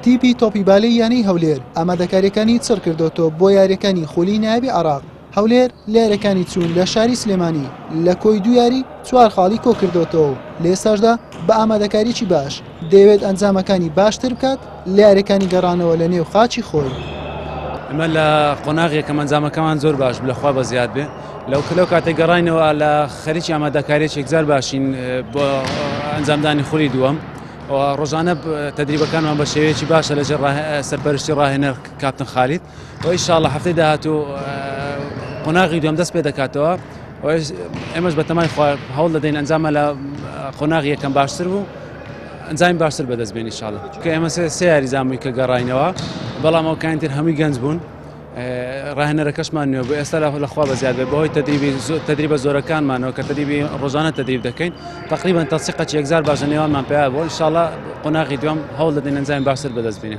تیپی تۆپیبالەی یانەی هەولێر ئامادەکاریەکانی چڕ کردوتەوە بۆ یاریەکانی خولی نایابی عێراق. هەولێر لە یاریەکانی چوون لە شاری سلێمانی لە کۆی دو یاری 4 خاڵی کۆ کردوتەوە. لە ئێستاشدا بە ئامادەکاریی باش دەیەوێت ئەنجامەکانی باشتر بکات لە یاریەکانی گەڕانەوە لە نێو خاچی خۆی. ئەمە لە قۆناغیەکەم ئەنجامەکەمان زۆر باش لەخوا بە زیاد بێ لەو کاتێک گەڕاینەوە لە خەریکی ئامادەکاریەکی زار باشین بۆ ئەنجامدانی خولی دووەم. ڕۆژانە تەدریبەکانمان بە شێوەیەکی باشە لەژێر سەرپەرشتی ڕاهێنەر کاپتن خالید و ئینشاڵڵا هەفتەی داهاتوو قۆناغی دووەم دەست پێ دەکاتەوە. ئێمەش بەتەمای هەوڵ دەدەین ئەنجامە لە قۆناغی یەکەم باشتر بوو ئەنجامی باشتر بەدەست بێن ئینشاڵڵا. کە ئێمە سێ یاری زانبووی کە گەڕاینەوە بەڵام ئەوکانی تر هەمووی گەنج بوون ڕاهێنەرەکەشمان نوێ بۆ ئێستا لەخوا بە زیاد بێ بەهۆی تەدریبە زۆرەکانمانەوە کە تەدریبی ڕۆژانە تەدریب دەکەین تقریبان تەسیقەی یەکزار باشە نێوانمان پێیا بۆ ئینشاڵڵا قۆناغی دووەم هەوڵ دەدەین ئەنجامی باشتر بەدەست بێنێ.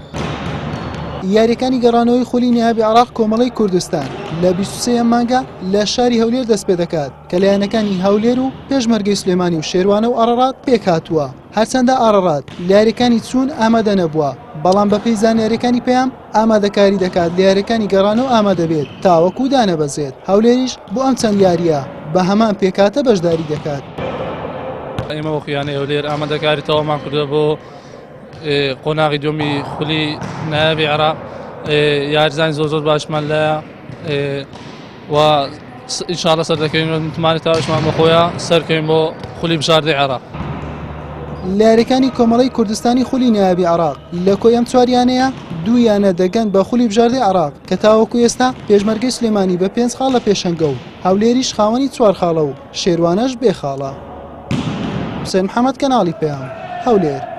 یاریەکانی گەڕانەوەی خولی نایابی عێراق کۆمەڵی کوردستان لە 23 مانگە لە شاری هەولێر دەست پێ دەکات کە لایەنەکانی هەولێر و پێشمەرگەی سلێمانی و شێروانە و ئەڕەڕات پێک هاتووە. هەرچەندە ئەڕەڕات لە یاریەکانی چوون ئامادە نەبووە بەڵام بە پێی زانیاریەکانی پێیان ئامادەکاری دەکات لە یاریەکانی گەڕانەوە ئامادە بێت تاوەکو دانەبەزێت. هەولێریش بۆ ئەم چەند یاریە بە هەمان پێکاتە بەشداری دەکات. ئێمە وەخیانە هەولێر ئامادەکاری تەواومان کردووە بۆ قۆناغی دووەمی خولی نایابی عێراق. یاریزانی زۆر باشمان لایە و ئینشاڵڵا سەردەکەوین متمانێت تاوشمان بە خۆیان سەرکەوین بۆ خولی بژاردەی عێراق. لە یاریەکانی کۆمەڵی کوردستانی خولی نایابی عێراق لە کۆی ئەم چواریانەیە دوو یانە دەگەن بە خولی بژاردەی عێراق کە تاوەکو ئێستا پێشمەرگەی سلێمانی بە 5 خاڵ لە پێشەنگە و هەولێریش خاوەنی 4 خاڵە و شێروانەش بێ خاڵە. حوسێن محەممەد کەناڵی پێیان هەولێر.